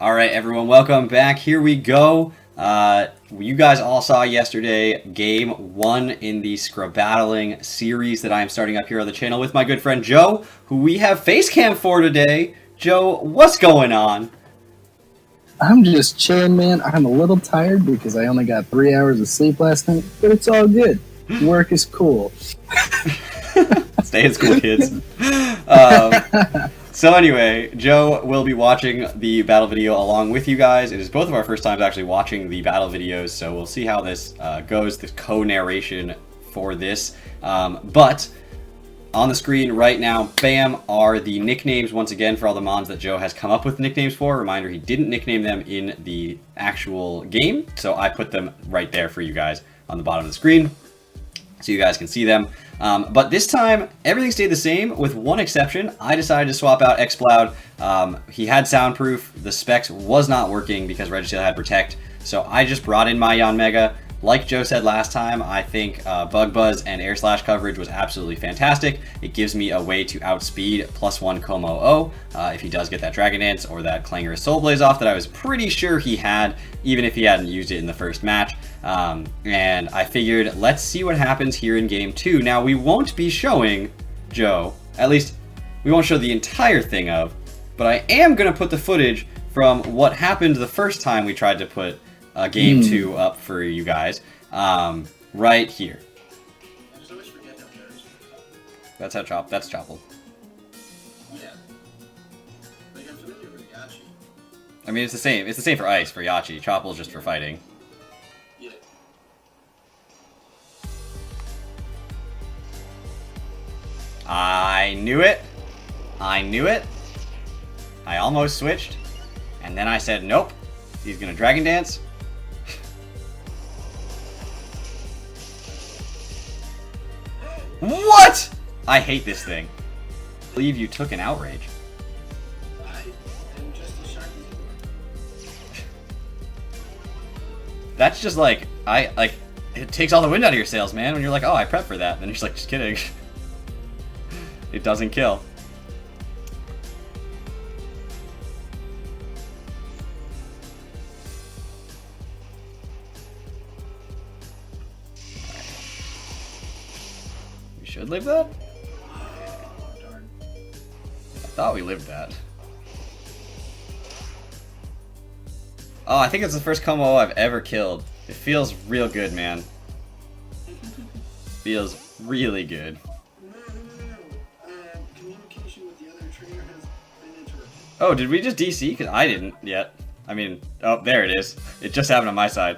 All right, everyone, welcome back. Here we go. You guys all saw yesterday game 1 in the Scrabbattling series that I am starting up here on the channel with my good friend Joe, who we have face cam for today. Joe, what's going on? I'm just chilling, man. I'm a little tired because I only got 3 hours of sleep last night, but it's all good. Work is cool. Stay in school, kids. So anyway, Joe will be watching the battle video along with you guys. It is both of our first times actually watching the battle videos, so we'll see how this goes, the co-narration for this. But on the screen right now, bam, are the nicknames once again for all the mons that Joe has come up with nicknames for. Reminder, he didn't nickname them in the actual game, so I put them right there for you guys on the bottom of the screen so you guys can see them. But this time, everything stayed the same with one exception. I decided to swap out Xploud. He had soundproof. The specs was not working because Registeel had Protect. So I just brought in my Yanmega. Like Joe said last time, I think Bug Buzz and Air Slash coverage was absolutely fantastic. It gives me a way to outspeed +1 Como O if he does get that Dragon Dance or that Clangorous Soul Blaze off that I was pretty sure he had, even if he hadn't used it in the first match. And I figured, let's see what happens here in game 2. Now, we won't be showing Joe, at least we won't show the entire thing of, but I am going to put the footage from what happened the first time we tried to put game 2 up for you guys, right here. That's how that's Chopple. I mean, it's the same. It's the same for Ice, for Yachi. Chopple's just for fighting. I knew it. I knew it. I almost switched. And then I said, nope. He's going to Dragon Dance. What? I hate this thing. I believe you took an Outrage. I am just as sharp as you. That's just like, it takes all the wind out of your sails, man, when you're like, oh, I prepped for that. Then you're just like, just kidding. It doesn't kill. We should live that? Oh, darn. I thought we lived that. Oh, I think it's the first combo I've ever killed. It feels real good, man. Feels really good. Communication with the other trainer has been interrupted. Oh, did we just DC? Because I didn't yet. I mean, oh, there it is. It just happened on my side.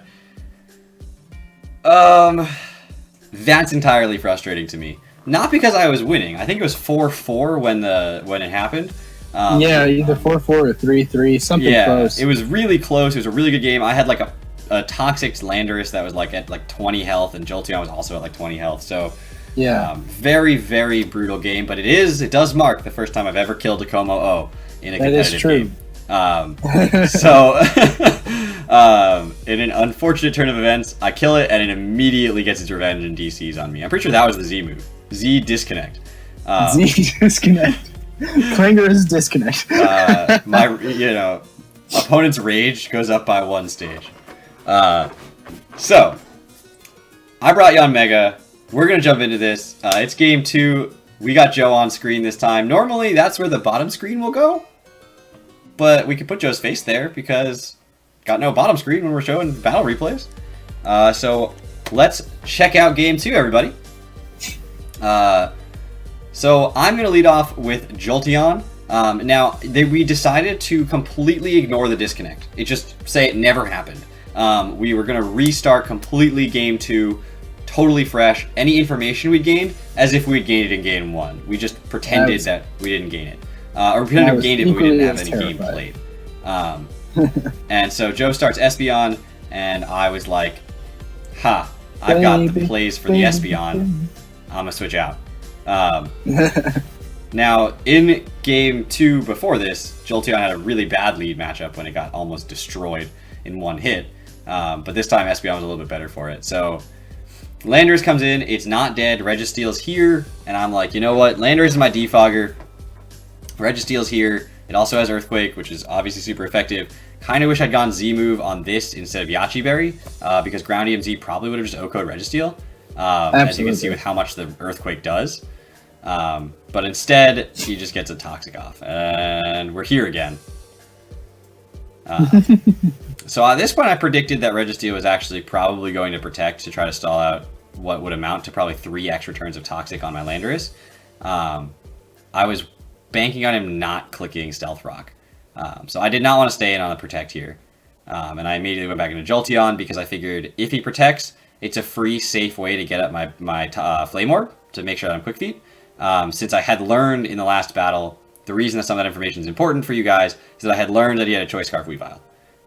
That's entirely frustrating to me. Not because I was winning. I think it was 4-4 when it happened. Yeah, either 4-4 or 3-3, something close. It was really close. It was a really good game. I had like a Toxic Landorus that was like at like 20 health, and Jolteon was also at like 20 health. So yeah, very, very brutal game. But it does mark the first time I've ever killed a Como O in a competitive game. So in an unfortunate turn of events, I kill it and it immediately gets its revenge and DCs on me. I'm pretty sure that was the Z move. Z disconnect. Z disconnect. Clangorous disconnect. My opponent's rage goes up by 1 stage. So I brought Yanmega. We're gonna jump into this. It's game 2. We got Joe on screen this time. Normally that's where the bottom screen will go, but we could put Joe's face there because got no bottom screen when we're showing battle replays. So let's check out game 2, everybody. So I'm going to lead off with Jolteon. Now, we decided to completely ignore the disconnect. It just say it never happened. We were going to restart completely game 2, totally fresh. Any information we gained, as if we'd gained it in game 1. We just pretended that we didn't gain it. Or pretended we gained it, but we didn't have any game played. And so Joe starts Espeon, and I was like, ha, I've got the plays for the Espeon. I'm going to switch out. Now, in game 2 before this, Jolteon had a really bad lead matchup when it got almost destroyed in 1 hit. But this time, Espeon was a little bit better for it. So, Landorus comes in, it's not dead, Registeel's here, and I'm like, you know what, Landorus is my defogger, Registeel's here, It also has Earthquake, which is obviously super effective. Kind of wish I'd gone Z move on this instead of Yachi Berry, because Ground EMZ probably would have just O-code Registeel, as you can see with how much the Earthquake does. But instead, he just gets a Toxic off, and we're here again. So at this point, I predicted that Registeel was actually probably going to Protect to try to stall out what would amount to probably 3 extra turns of Toxic on my Landorus. I was banking on him not clicking Stealth Rock. So I did not want to stay in on the Protect here. And I immediately went back into Jolteon because I figured if he Protects, it's a free, safe way to get up my Flame Orb to make sure that I'm Quick Feet. Since I had learned in the last battle, the reason that some of that information is important for you guys is that I had learned that he had a Choice Scarf Weavile.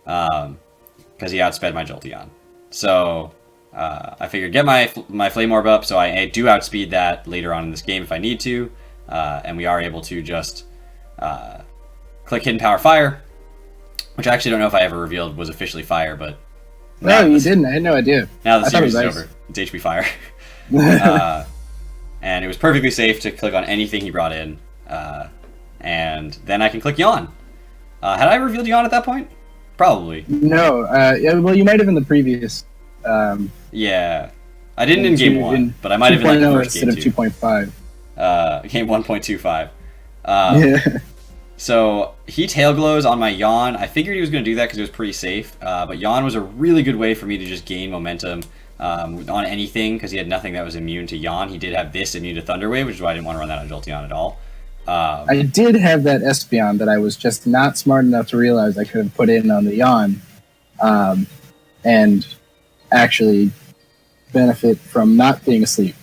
Because he outsped my Jolteon. So I figured get my Flame Orb up, so I do outspeed that later on in this game if I need to. And we are able to just click Hidden Power Fire, which I actually don't know if I ever revealed was officially Fire, but... No, you didn't. I had no idea. Now the series is over. It's HP Fire. And it was perfectly safe to click on anything he brought in. And then I can click Yawn. Had I revealed Yawn at that point? Probably. No. Yeah, well, you might have in the previous... yeah. I didn't in Game 1, but I might have in like the first Game 2. Instead of 2.5. Game 1.25. Yeah. So he Tail Glows on my Yawn. I figured he was going to do that because it was pretty safe. But Yawn was a really good way for me to just gain momentum on anything because he had nothing that was immune to Yawn. He did have this immune to Thunder Wave, which is why I didn't want to run that on Jolteon at all. I did have that Espeon that I was just not smart enough to realize I could have put in on the Yawn and actually benefit from not being asleep.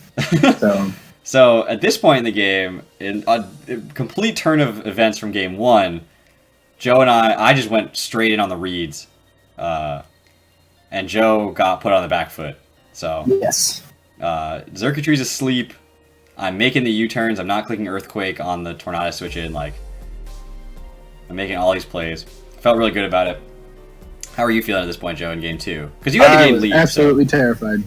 So at this point in the game, in a complete turn of events from Game 1, Joe and I just went straight in on the reads. And Joe got put on the back foot. So yes. Xurkitry's asleep. I'm making the U-turns. I'm not clicking Earthquake on the Tornado switch in. Like, I'm making all these plays. Felt really good about it. How are you feeling at this point, Joe, in Game 2? Because you had the game lead. Absolutely terrified.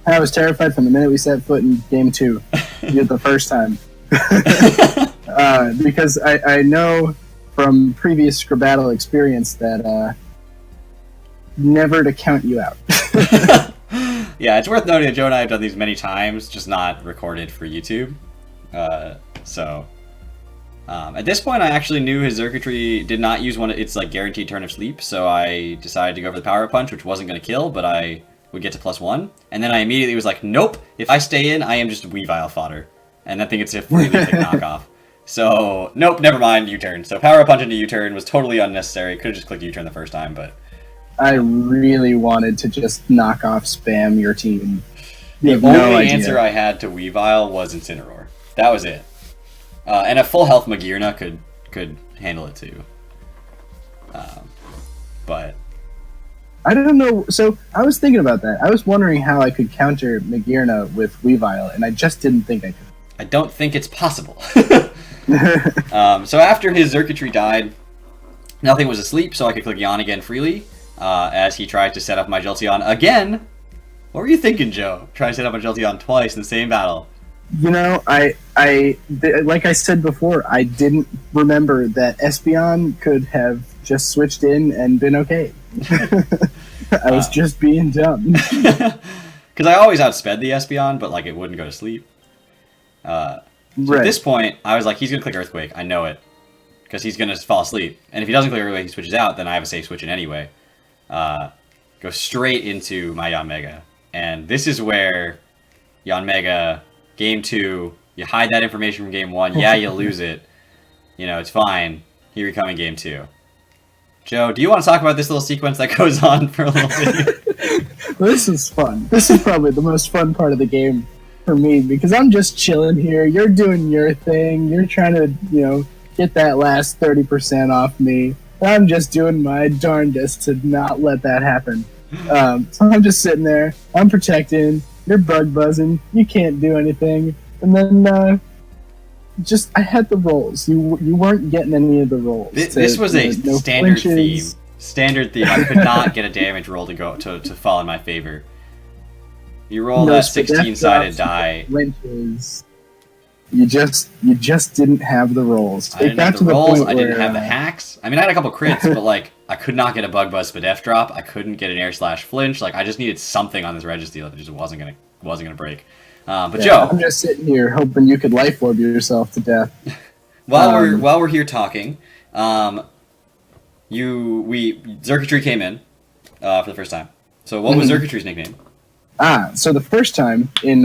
I was terrified from the minute we set foot in Game 2. The first time. Because I know from previous Scrabbattle experience that never to count you out. Yeah, it's worth noting that Joe and I have done these many times, just not recorded for YouTube. At this point, I actually knew his Xurkitree did not use its like guaranteed turn of sleep, so I decided to go for the Power Punch, which wasn't going to kill, but I would get to +1. And then I immediately was like, nope, if I stay in, I am just Weavile fodder. And that thing gets a freely click knockoff. So, nope, never mind, U-turn. So Power Punch into U-turn was totally unnecessary. Could have just clicked U-turn the first time, but... I really wanted to just knock off spam your team. The only answer I had to Weavile was Incineroar. That was it. And a full health Magearna could handle it too. But I don't know. So I was thinking about that. I was wondering how I could counter Magearna with Weavile, and I just didn't think I could. I don't think it's possible. So after his Xurkitree died, nothing was asleep, so I could click Yawn again freely. As he tried to set up my Jolteon again. What were you thinking, Joe? Trying to set up a Jolteon twice in the same battle. You know, I like I said before, I didn't remember that Espeon could have just switched in and been okay. I was just being dumb. Because I always outsped the Espeon, but like it wouldn't go to sleep. So right. At this point, I was like, he's going to click Earthquake. I know it. Because he's going to fall asleep. And if he doesn't click Earthquake, he switches out, then I have a safe switch in anyway. Go straight into my Yanmega. And this is where Yanmega, Game 2, you hide that information from Game 1. Yeah, you lose it. You know, it's fine. Here we come in Game 2. Joe, do you want to talk about this little sequence that goes on for a little bit? This is fun. This is probably the most fun part of the game for me, because I'm just chilling here. You're doing your thing. You're trying to, get that last 30% off me. I'm just doing my darndest to not let that happen. So I'm just sitting there. I'm protecting. You're bug buzzing. You can't do anything. And then I had the rolls. You weren't getting any of the rolls. This was a standard theme. Standard theme. I could not get a damage roll to fall in my favor. You roll that 16-sided die. Flinches. You just didn't have the rolls. I didn't have the rolls. I didn't have the hacks. I mean, I had a couple crits, but like I could not get a bug buzz Spadef drop. I couldn't get an air slash flinch. Like I just needed something on this registeel that just wasn't gonna break. But Joe, I'm just sitting here hoping you could life orb yourself to death. while we're here talking, Zerkatry came in for the first time. So what was Zerkatry's nickname? So the first time in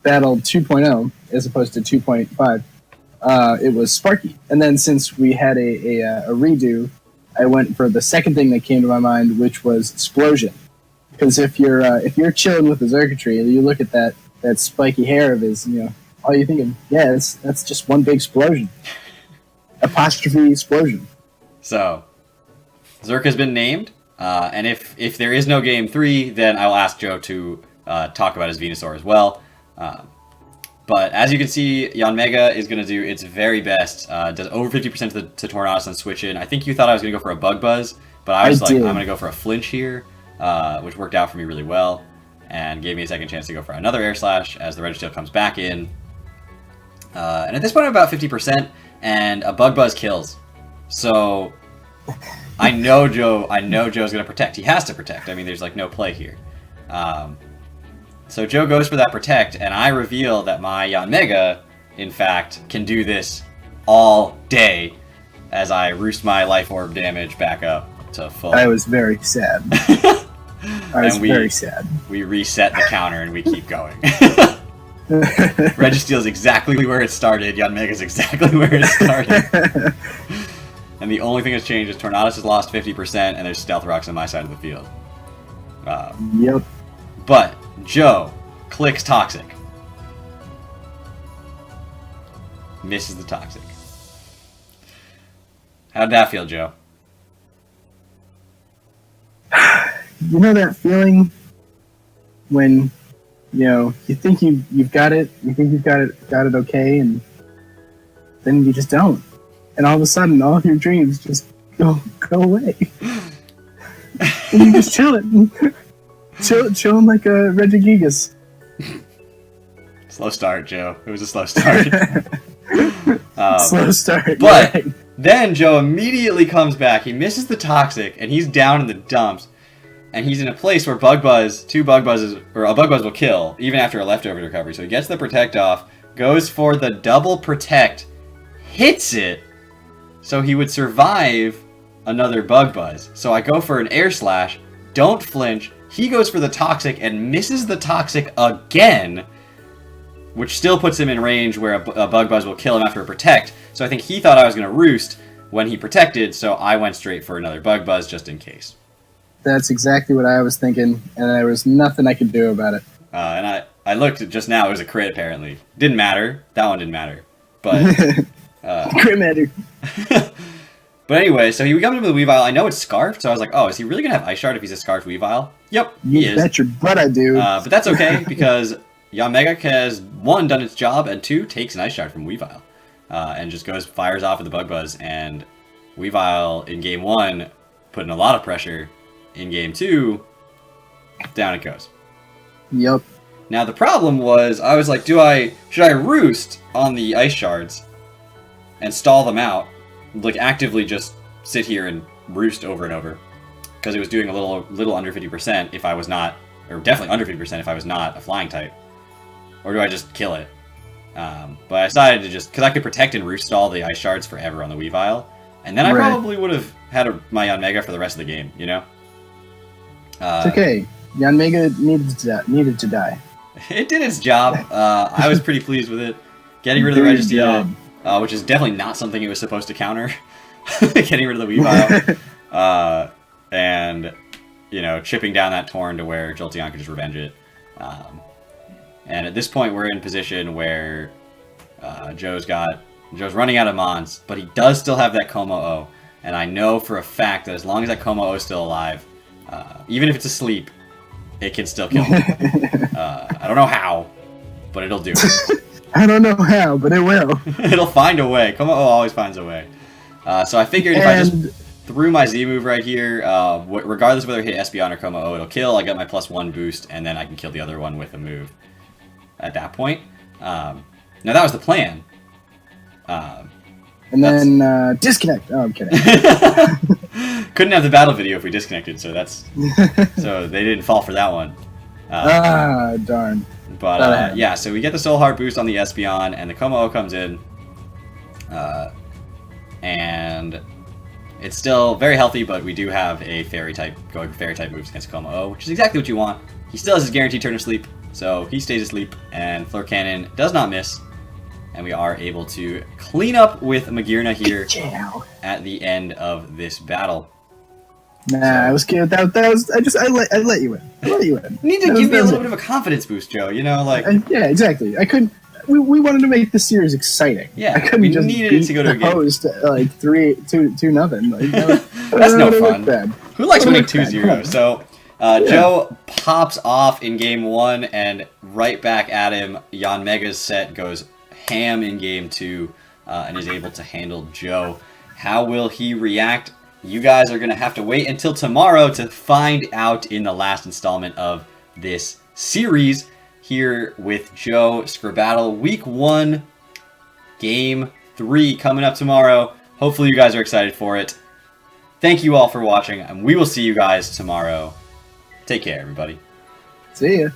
Battle 2.0, as opposed to 2.5, it was Sparky. And then since we had a redo, I went for the second thing that came to my mind, which was Splosion. Because if you're chilling with the Zerkatry, you look at that spiky hair of his, all you're thinking, that's just one big explosion. Apostrophe explosion. So, Zerk has been named, and if there is no Game 3, then I will ask Joe to talk about his Venusaur as well. But as you can see, Yanmega is going to do its very best. Does over 50% to Tornadus on switch in. I think you thought I was going to go for a Bug Buzz, but I was I'm going to go for a Flinch here, which worked out for me really well, and gave me a second chance to go for another Air Slash as the Registeel comes back in. And at this point I'm about 50%, and a Bug Buzz kills. So I know Joe's going to protect. He has to protect. I mean, there's like no play here. So Joe goes for that protect, and I reveal that my Yanmega, in fact, can do this all day as I roost my Life Orb damage back up to full. I was very sad. Very sad. We reset the counter and we keep going. Registeel's exactly where it started. Yanmega's exactly where it started. And the only thing that's changed is Tornadus has lost 50% and there's Stealth Rocks on my side of the field. Yep. But Joe clicks Toxic. Misses the Toxic. How'd that feel, Joe? You know that feeling when you think you've got it, you think you've got it okay, and then you just don't, and all of a sudden all of your dreams just go away, and you just chilling like a Regigigas. Slow start, Joe. It was a slow start. Slow start. But right. Then Joe immediately comes back. He misses the Toxic, and he's down in the dumps. And he's in a place where a Bug Buzz will kill, even after a leftover recovery. So he gets the Protect off, goes for the double Protect, hits it, so he would survive another Bug Buzz. So I go for an Air Slash, don't flinch, he goes for the Toxic and misses the Toxic again, which still puts him in range where a Bug Buzz will kill him after a Protect. So I think he thought I was going to roost when he protected, so I went straight for another Bug Buzz just in case. That's exactly what I was thinking, and there was nothing I could do about it. And I looked just now, it was a crit apparently. Didn't matter. That one didn't matter. But crit matter. But anyway, so he comes in with a Weavile. I know it's Scarfed, so I was like, oh, is he really going to have Ice Shard if he's a Scarfed Weavile? Yep, he is. Bet your butt I do. But that's okay, because Yanmega has, 1, done its job, and 2, takes an Ice Shard from Weavile. And just fires off with the Bug Buzz, and Weavile in Game 1 put in a lot of pressure. In Game 2, down it goes. Yep. Now the problem was, I was like, should I roost on the Ice Shards and stall them out, like actively just sit here and roost over and over, because it was doing a little under 50% if I was not, or definitely under 50% if I was not a flying type, or do I just kill it? But I decided to just, because I could protect and roost all the Ice Shards forever on the Weavile, and then I probably would have had my Yanmega for the rest of the game, you know? It's okay. Yanmega needed to die. It did its job. I was pretty pleased with it. Getting rid of the Registeel, which is definitely not something it was supposed to counter. Getting rid of the Weavile. And, chipping down that Torn to where Jolteon could just revenge it. And at this point, we're in position where Joe's running out of Mons, but he does still have that Como O. And I know for a fact that as long as that Como O is still alive, even if it's asleep, it can still kill him. I don't know how, but it'll do it. I don't know how, but it will. It'll find a way. Como always finds a way. So I figured if I just threw my Z move right here, regardless of whether I hit Espeon or Como O, it'll kill. I get my +1 boost, and then I can kill the other one with a move at that point. Now that was the plan. And then disconnect. Oh, I'm kidding. Couldn't have the battle video if we disconnected, so that's so they didn't fall for that one. Darn. But yeah, so we get the Soul Heart boost on the Espeon, and the Como comes in, and it's still very healthy. But we do have a Fairy type going for Fairy type moves against Como, which is exactly what you want. He still has his guaranteed turn of sleep, so he stays asleep, and Fleur Cannon does not miss. And we are able to clean up with Magearna here at the end of this battle. Nah, I was scared. That was. I let you in. I let you in. You need to give me a little bit of a confidence boost, Joe. You know, like yeah, exactly. I couldn't. We wanted to make this series exciting. Yeah, I couldn't we just needed it to go to a game. Host like 3-2-0. Like, that's no fun. Who likes winning 2-0? So Joe pops off in game 1, and right back at him. Jan Mega's set goes ham in game 2, and is able to handle Joe. How will he react? You guys are going to have to wait until tomorrow to find out in the last installment of this series here with Joe Scrabbattle. Week 1, Game 3 coming up tomorrow. Hopefully you guys are excited for it. Thank you all for watching, and we will see you guys tomorrow. Take care, everybody. See ya.